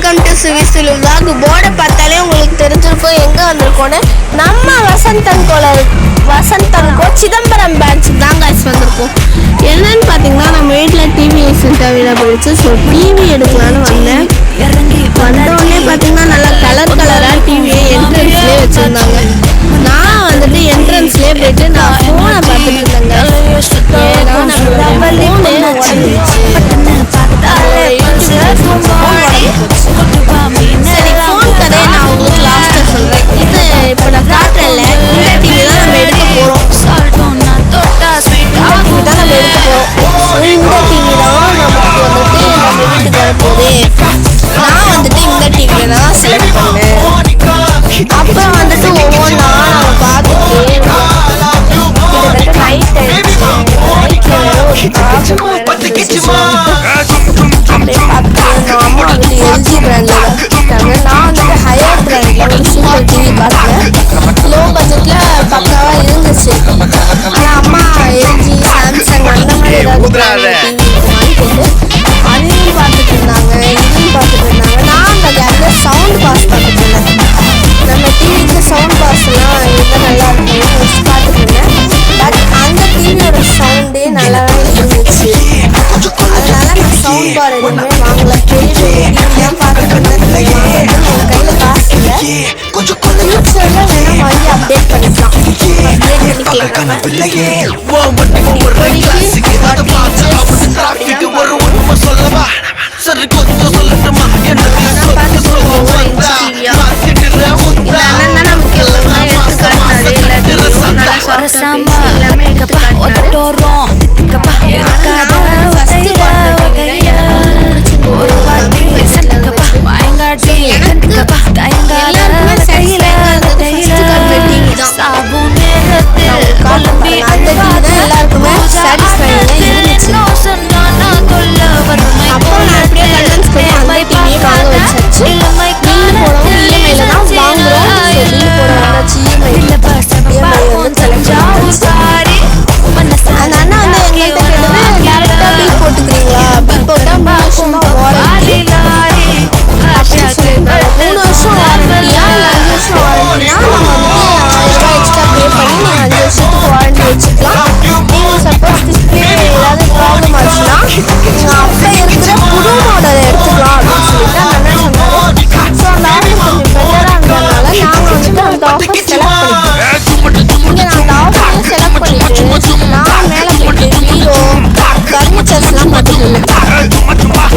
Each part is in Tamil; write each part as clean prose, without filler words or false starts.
Welcome to சுவிசுலு vlog. போர்டை பார்த்தாலே உங்களுக்கு தெரிஞ்சிருக்கும் எங்கே வந்திருக்கோன்னு. நம்ம வசந்தன்கோ சிதம்பரம் பேட்சுக்கு தான் காய்ச்சி வந்திருக்கோம். என்னன்னு பார்த்தீங்கன்னா நம்ம வீட்டில் டிவி தேவையில்லை போயிடுச்சு. ஸோ டிவி எடுக்கலான்னு வந்தேன். வந்தோடனே பார்த்தீங்கன்னா நல்லா கலராக டிவியை என்ட்ரன்ஸ்லேயே வச்சுருந்தாங்க. நான் வந்துட்டு என்ட்ரன்ஸ்லேயே போயிட்டு நான் ஃபோனை பார்த்துட்டு இருந்தேங்க. ஏன்னா நம்ம ஃபோனே உடஞ்சிச்சு. சரி, ஃபோன் கதையை நான் உங்களுக்கு லாஸ்ட்டாக சொல்கிறேன். இது இப்போ நான் காட்டுறேன்ல, இந்த டிவி தான் நம்ம எடுக்க போகிறோம். இந்த டிவி தான் நமக்கு வந்துட்டு நம்ம வீட்டுக்கு வரப்போகுது. நான் வந்துட்டு இந்த டிவியை தான் செலக்ட் பண்ணேன். அப்புறம் வந்துட்டு ஒவ்வொன்றா நம்ம பார்த்துட்டே இருக்கோம். கிட்டத்தட்ட நைட் ஆயிடுச்சு. நைட்டில் வேற ஒரு அப்படியே பார்த்துட்டு அம்மா வந்துட்டு எல்ஜி பிராண்டில் தான் கொடுத்தாங்க. நான் வந்துட்டு ஹையர் பிராண்டில் ஒரு சூப்பர் டிவி பார்த்தேன். லோ பட்ஜெட்டில் பக்காவாக இருந்துச்சு. ஆனால் அம்மா எல்ஜி சாம்சங் அந்த மாதிரி ஏதாவது டிவி இருக்குமான்னு கேட்டு அதையும் பார்த்துட்டு இருந்தாங்க, இதையும் பார்த்துட்டு இருந்தாங்க. நான் அந்த கேப்பில் சவுண்ட் பாஸ் பார்த்துட்டு இருந்தேன். நம்ம டிவிக்கு சவுண்ட் பாஸ்லாம் இருந்தால் நல்லா இருக்கும்னு பார்த்துட்டு இருந்தேன். பட் அந்த டிவியோட சவுண்டே நல்லா இருந்துச்சு. அதனால நான் சவுண்ட் பார் எதுவுமே வாங்கல. பெரிய டிவிலாம் பார்த்துட்டு இருந்தேன். என் கையில் காசு இல்லை. ஃபியூச்சரில் வேணால் மறுபடியும் அப்டேட் பண்ணிக்கலாம்.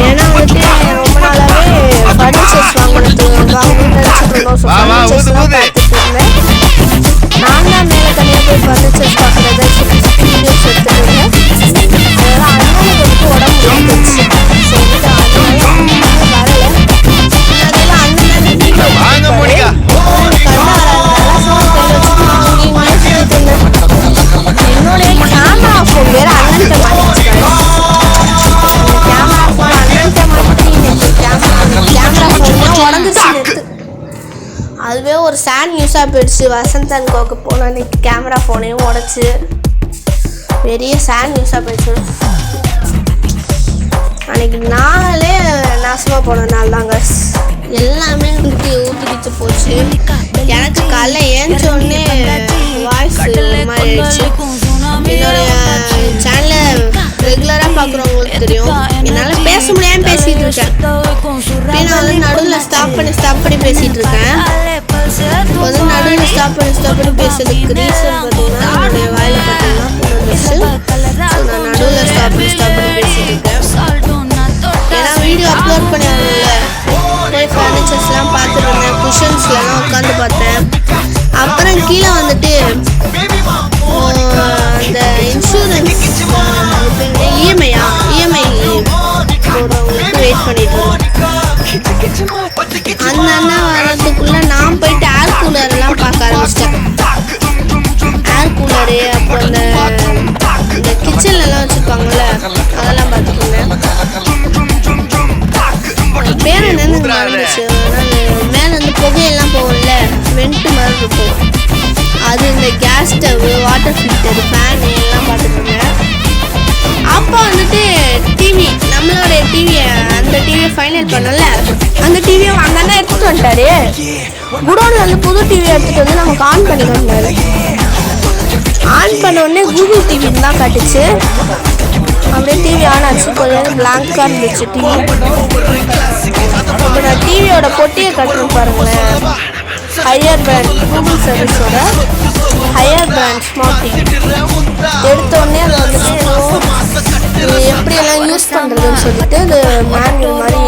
ஏன்னா வந்துட்டு ரொம்ப நாளாவே ஃபர்னிச்சர்ஸ் வாங்கணும்னு பார்த்துட்டு இருந்தேன். நான் தான் மேலே தனியாக போய் ஃபர்னிச்சர்ஸ் பார்க்குறத வீடியோஸ் எடுத்துட்டு இருந்தேன். அதனால அண்ணனுக்கு வந்துட்டு உடம்பு வந்துச்சு. ஸோ வந்துட்டு அதனால வரலை. அதெல்லாம் அண்ணன் என்னுடைய கேமரா ஃபோன் வேற அண்ணன்ட்ட மாட்டிச்சு. அதுவே ஒரு சேட் நியூஸாக போயிடுச்சு. வசந்தன்கோக்கு போன அன்னைக்கு கேமரா ஃபோனையும் உடச்சி பெரிய சேட் நியூஸாக போயிடுச்சு. அன்னைக்கு நாளே நாசமாக போன நாள் தாங்க. எல்லாமே வந்துட்டு ஊற்றிக்கிச்சு போச்சு. எனக்கு காலைல ஏஞ்சோடனே வாய்ஸ் மாதிரி ஆயிடுச்சு. என்னுடைய சேனலை ரெகுலராக பார்க்குறவங்களுக்கு தெரியும், என்னால் பேச முடியாமல் பேசிகிட்டு இருக்கேன். நான் வந்து நடுவில் ஸ்டாப் பண்ணி பேசிகிட்டு இருக்கேன். வந்து நடுவில் ஸ்டாப் பண்ணி பேசுறதுக்கு ரீசன் பார்த்தீங்கன்னா என்னுடைய வாயில் பார்த்தீங்கன்னா புரிஞ்சிச்சு. ஸோ நான் நடுவில் ஸ்டாப் பண்ணி பேசிகிட்டு இருக்கேன். ஏன்னா வீடியோ அப்லோட் பண்ணிடுறேன்ல, போய் ஃபர்னிச்சர்ஸ்லாம் பார்த்துட்டு இருந்தேன். குஷன்ஸ்லாம் உட்காந்து பார்த்தேன். அப்புறம் கீழே வந்துட்டு அந்த இன்சூரன்ஸ் இஎம்ஐ போடுறவங்களுக்கு வெயிட் பண்ணிட்டு அந்த அண்ணா வர்றதுக்குள்ள நான் போயிட்டு ஏர் கூலர்லாம் பார்க்க ஆரம்பிச்சிட்டேன். ஏர் கூலரு அப்புறம் இந்த கிச்சன்லலாம் வச்சுருப்பாங்கள்ல அதெல்லாம் பார்த்துக்கோங்க. பேர் என்னன்னு மறந்துச்சு. ஆனால் மேலே வந்து புகையெல்லாம் போகும்ல, வெண்ட் மாதிரி இருக்கும். அது இந்த gas stove, water filter, fan எல்லாம் பார்த்துக்கோங்க. அப்போ வந்துட்டு டிவி நம்மளோட டிவியை அந்த டிவியை ஃபைனல் பண்ணல அந்த டிவியை அந்த அண்ணா எடுத்துகிட்டு வந்துட்டாரு. குடோனில் வந்து புது டிவியை எடுத்துகிட்டு வந்து நமக்கு ஆன் பண்ணி வந்தாரு. ஆன் பண்ண உடனே கூகுள் டிவின்னு தான் காட்டுச்சு. அப்படியே டிவி ஆன் ஆச்சு. கொஞ்சம் பிளாங்காக இருந்துச்சு டிவி. இப்போ நான் டிவியோட பொட்டியை கட்டுறேன் பாருங்களேன். ஹையர் பிராண்ட் கூகுள் சர்வீஸோட ஹையர் பிராண்ட் ஸ்மார்ட் டிவி எடுத்தோடனே அதை வந்துட்டு எப்படியெல்லாம் யூஸ் பண்ணுறதுன்னு சொல்லிட்டு அது மேனுவல் மாதிரி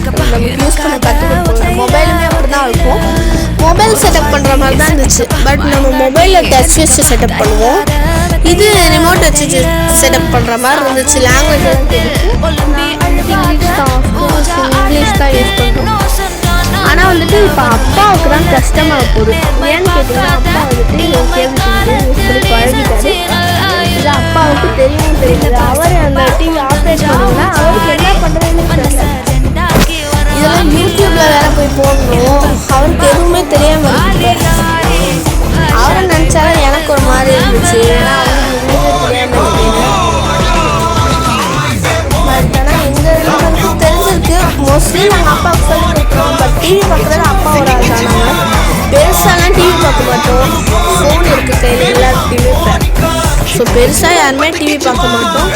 நமக்கு யூஸ் பண்ண கற்றுக்கிட்டு மொபைலுமே அப்படி தான் இருக்கும். மொபைல் செட்டப் பண்ணுற மாதிரி தான் இருந்துச்சு. பட் நம்ம மொபைலில் டச் வச்சு செட்டப் பண்ணுவோம். இது ரிமோட் வச்சு செட்டப் பண்ணுற மாதிரி இருந்துச்சு. லாங்குவேஜ் இங்கிலீஷ் தான் யூஸ் பண்ணுறோம். ஆனால் வந்துட்டு இப்போ அப்பாவுக்கு தான் கஷ்டமாக போகுது. ஏன்னு கேட்டிங்கன்னா அப்பா வந்துட்டு கேள்வி யூஸ் பண்ணி பழகிட்டாரு. இது அப்பாவுக்கு தெரியவும் தெரியுது. அவர் அந்த டிவி ஆப்ரேட் பண்ணுங்கன்னா அவருக்கு என்ன பண்ணுறதுன்னு தெரியல. இதெல்லாம் யூடியூப்ல வேற போய் போடணும். அவருக்கு எதுவுமே தெரியாமல் இருக்கு. அவரை நினச்சாலும் எனக்கு ஒரு மாதிரி இருந்துச்சு. ஏன்னா அவருக்கு தெரியாமல் பட் ஆனால் எங்களுக்கு தெரிஞ்சிருக்கு. மோஸ்ட்லி நாங்கள் அப்பாவுக்கு சொல்லி கொடுக்குறோம். பட் டிவி பார்க்குறது அப்பா ஒரு ஆள் தான். நாங்கள் பெருசாலாம் டிவி பார்க்க மாட்டோம். ஃபோன் இருக்குது கையில் எல்லாருக்குமே. ஸோ பெருசாக யாருமே டிவி பார்க்க மாட்டோம்.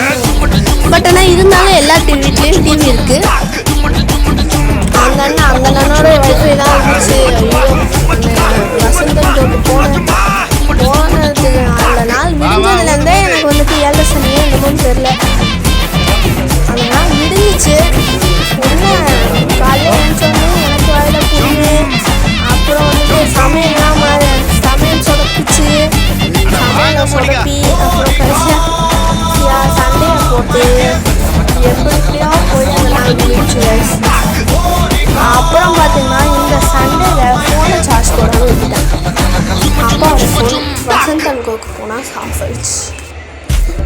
பட் ஆனால் இருந்தாலும் எல்லா வீட்லேயும் டிவி இருக்குது. அந்த அண்ணனோட வைஃபை தான் இருந்துச்சு. ஐயோ வசந்தன் ஜோக்கு போனதுக்கு அந்த நாள் விடிஞ்சதுலேருந்தே எனக்கு வந்துட்டு ஏழை சனியே என்னமோன்னு தெரில. அந்த நாள் விடிஞ்சிச்சு. என்ன காலையில் நினச்சோன்னே எனக்கு வாயில புண்ணு. அப்புறம் வந்துட்டு சமையல்லாம் சமையல் சொதப்பிச்சு. சமையலை சொதப்பி அப்புறம் கடைசியாக சண்டையை போட்டு எப்படியா போய் அந்த நாள் விடிச்சு. அப்புறம் பார்த்தீங்கன்னா இந்த சண்டேல ஃபோனை சார்ஜ் போடாமல் விட்டுட்டேன். அப்பாவோட ஃபோன் வசந்தன் கோக்கு போனால் ஆஃப் ஆயிடுச்சு.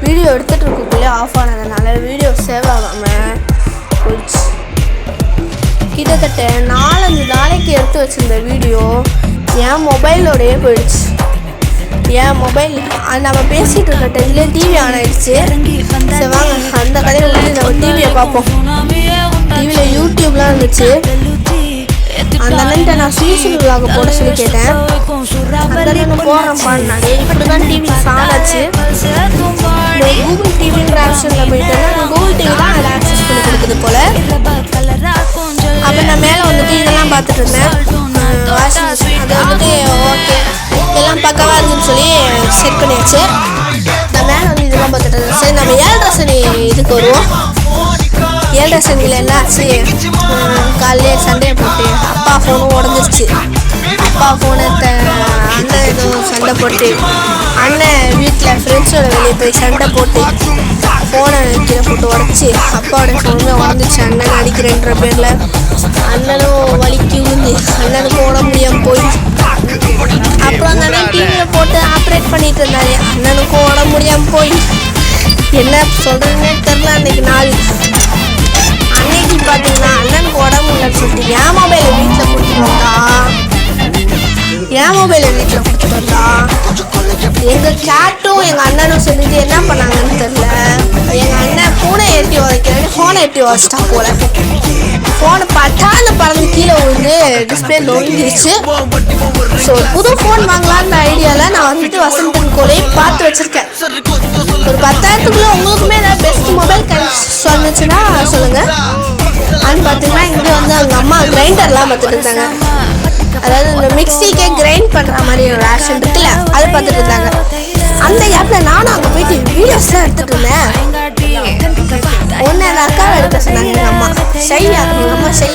வீடியோ எடுத்துகிட்டு இருக்கக்குள்ளே ஆஃப் ஆனதுனால வீடியோ சேவ் ஆகாமல் போயிடுச்சு. கிட்டத்தட்ட 4-5 நாளைக்கு எடுத்து வச்சுருந்த வீடியோ என் மொபைலோடையே போயிடுச்சு. என் மொபைல் நம்ம பேசிகிட்டு இருக்க டைம்லேயே டிவி ஆன் ஆகிடுச்சு. சரி வாங்க அந்த கதையை வந்து நம்ம டிவியை பார்ப்போம். டிவியில் யூடியூப்லாம் இருந்துச்சு. அந்த அண்ணன்ட்ட நான் சீசன் விலாக போட சொல்லி கேட்டேன். அந்த அண்ணன் போடுறேன் பாடினாலே இப்படி தான் டிவி சாடாச்சு. கூகுள் டிவிங்கிற ஆப்ஷனில் போயிட்டேன்னா கூகுள் டிவி தான் அதில் ஆக்சஸ் பண்ணி கொடுக்குது போல். அப்போ நான் மேலே வந்துட்டு இதெல்லாம் பார்த்துட்டு இருந்தேன். வாஷிங் மிஷின் அது வந்துட்டு ஓகே எல்லாம் பக்கவாக இருக்குன்னு சொல்லி செட் பண்ணியாச்சு. நான் மேலே வந்து இதெல்லாம் பார்த்துட்டு இருந்தேன். சரி நம்ம 7:30 சனி இதுக்கு வருவோம். 7:30 சனியில் என்னாச்சு, காலையிலே சண்டையை போட்டு அப்பா ஃபோனும் உடஞ்சிருச்சு. அப்பா ஃபோனை அண்ணன் எதுவும் சண்டை போட்டு அண்ணன் வீட்டில் ஃப்ரெண்ட்ஸோட வெளியே போய் சண்டை போட்டு ஃபோனை கீழே போட்டு உடச்சி அப்பாவோட ஃபோனுமே உடஞ்சிச்சு. அண்ணன் அடிக்கிறேன்ற பேரில் அண்ணனும் வலிக்கு விழுந்து அண்ணனுக்கும் உட முடியாமல் போய் அப்புறம் அந்த அண்ணன் டிவியில் போட்டு ஆப்ரேட் பண்ணிட்டு இருந்தாரு. அண்ணனுக்கும் உட முடியாமல் போய் என்ன சொல்கிறதுன்னே தெரில. அன்னைக்கு நாள் அன்னைக்கு பார்த்தீங்கன்னா அண்ணனுக்கு உடம்பு இல்லைன்னு சொல்லிட்டு என் மொபைலை வீட்டில் கொடுத்துட்டு வந்தா எங்கள் கேட்டும் எங்கள் அண்ணனும் சொல்லிட்டு என்ன பண்ணாங்கன்னு தெரில. எங்கள் அண்ணன் பூனை எட்டி உதைக்கிறேன்னு ஃபோனை எட்டி உதச்சிட்டா போல. ஃபோனை பட்டான்னு பறந்து கீழே விழுந்து டிஸ்பிளே நொங்கிடுச்சு. ஸோ புது ஃபோன் வாங்கலான்ற ஐடியாவில் நான் வந்துட்டு வசந்தன் கோலையை பார்த்து வச்சுருக்கேன். ஒரு 10,000க்குள்ளே உங்களுக்குமே ஏதாவது பெஸ்ட் மொபைல் சொன்னுச்சுன்னா சொல்லுங்கள். அது பார்த்தீங்கன்னா இங்கே வந்து அவங்க அம்மா கிரைண்டர்லாம் பார்த்துட்டு இருந்தாங்க. அதாவது இந்த மிக்சிக்கே கிரைண்ட் பண்ணுற மாதிரி ஒரு ஆப்ஷன் இருக்குல்ல, அது பார்த்துட்டு இருந்தாங்க. அந்த கேப்பில் நானும் அங்கே போயிட்டு வீடியோஸ்லாம் எடுத்துகிட்டு இருந்தேன். ஒன்று அந்த அக்காவை எடுக்க சொன்னாங்க. எங்கள் அம்மா எங்கள் அம்மா ஷை.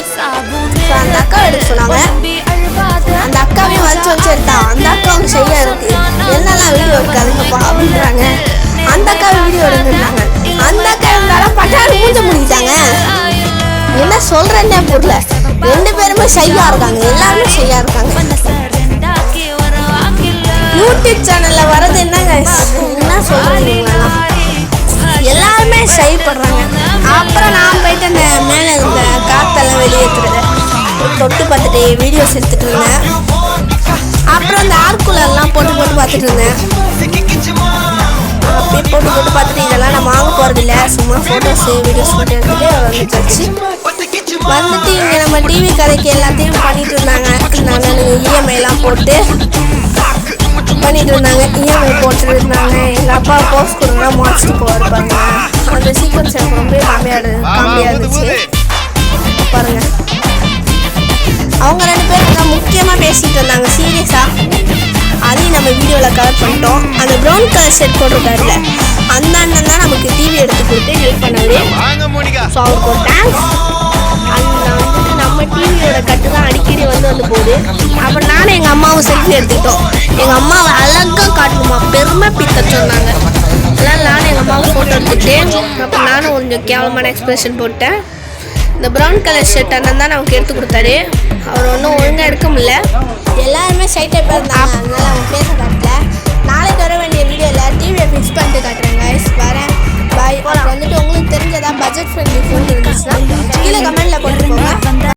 ஸோ அந்த அக்காவை எடுக்க சொன்னாங்க. அந்த அக்காவையும் வச்சு எடுத்தான். அந்த அக்கா அவங்க ஷையாக இருக்குது. என்னெல்லாம் வீடியோ எடுக்காதுங்கப்பா அப்படின்றாங்க. அந்த அக்காவை வீடியோ எடுத்துருந்தாங்க. அந்த அக்கா இருந்தாலும் பட்டாரு மூஞ்ச முடிக்கிட்டாங்க. என்ன சொல்கிறேன்னே புரியல. 2 பேருமே ஷையாக இருக்காங்க. எல்லாருமே ஷையாக இருக்காங்க. யூடியூப் சேனலில் வர்றது என்னங்க என்ன சொல்கிறீங்களா, எல்லாருமே ஷை பண்ணுறாங்க. அப்புறம் நான் போயிட்டு அந்த மேலே இருந்த காற்றெல்லாம் வெளியேற்றுறத தொட்டு பார்த்துட்டு வீடியோஸ் எடுத்துகிட்டு இருந்தேன். அப்புறம் அந்த ஆர்குலர்லாம் போட்டு பார்த்துட்டு இருந்தேன். அப்படியே போட்டு பார்த்துட்டு இதெல்லாம் நான் வாங்க போகிறதில்ல, சும்மா ஃபோட்டோஸ் வீடியோஸ் மட்டும் எடுத்துகிட்டு வந்துச்சு. வந்துட்டு இங்கே நம்ம டிவி கதைக்கு எல்லாத்தையும் பண்ணிட்டு இருந்தாங்க. இஎம்ஐலாம் போட்டு பண்ணிட்டு இருந்தாங்க. இஎம்ஐ போட்டுட்டு இருந்தாங்க. எங்கள் அப்பா போஸ்ட் கொடுங்க மாஸ்ட்டு போயிருப்பாங்க. அந்த சீக்வன்ஸ் எனக்கு ரொம்ப காமெடியாக இருந்துச்சு. பாருங்க, அவங்க 2 பேரும் தான் முக்கியமாக பேசிகிட்டு இருந்தாங்க சீரியஸாக. அதையும் நம்ம வீடியோவில் கவர் பண்ணிட்டோம். அந்த ப்ரௌன் கலர் ஷர்ட் போட்டிருக்காருல அந்த அண்ணன் தான் நமக்கு டிவி எடுத்து கொடுத்து ஹெல்ப் பண்ணாரு. ஸோ அவருக்கு ஒரு தேங்க்ஸ். வந்துட்டு நம்ம டிவியோட கட்டு தான் அடிக்கடி வந்து போகுது. அப்புறம் நானும் எங்கள் அம்மாவும் செல்ஃபி எடுத்துக்கிட்டோம். எங்கள் அம்மாவை அழகாக காட்டணுமா பெருமை பித்த சொன்னாங்க. அதனால் நானும் எங்கள் அம்மாவும் ஃபோட்டோ எடுத்துக்கிட்டேன். அப்புறம் நானும் கொஞ்சம் கேவலமான எக்ஸ்பிரஷன் போட்டேன். இந்த ப்ரௌன் கலர் ஷர்ட் அண்ணன் தான் நமக்கு எடுத்து கொடுத்தாரு. அவர் ஒன்றும் ஒழுங்காக எடுக்க முடியல. எல்லாருமே சைட் டைப்பாக இருந்தாங்க. அதனால அவங்க பேச காட்டல. நாளைக்கு வர வேண்டிய வீடியோவில் டிவியை ஃபிக்ஸ் பண்ணிட்டு காட்டுறேன் கைஸ். வரேன், பாய். வந்துட்டு உங்களுக்கு தெரிஞ்சதா பட்ஜெட் ஃப்ரெண்ட்லி ஃபோன் இருந்துச்சுன்னா கீழே கமெண்ட்டில் போட்டு போங்க.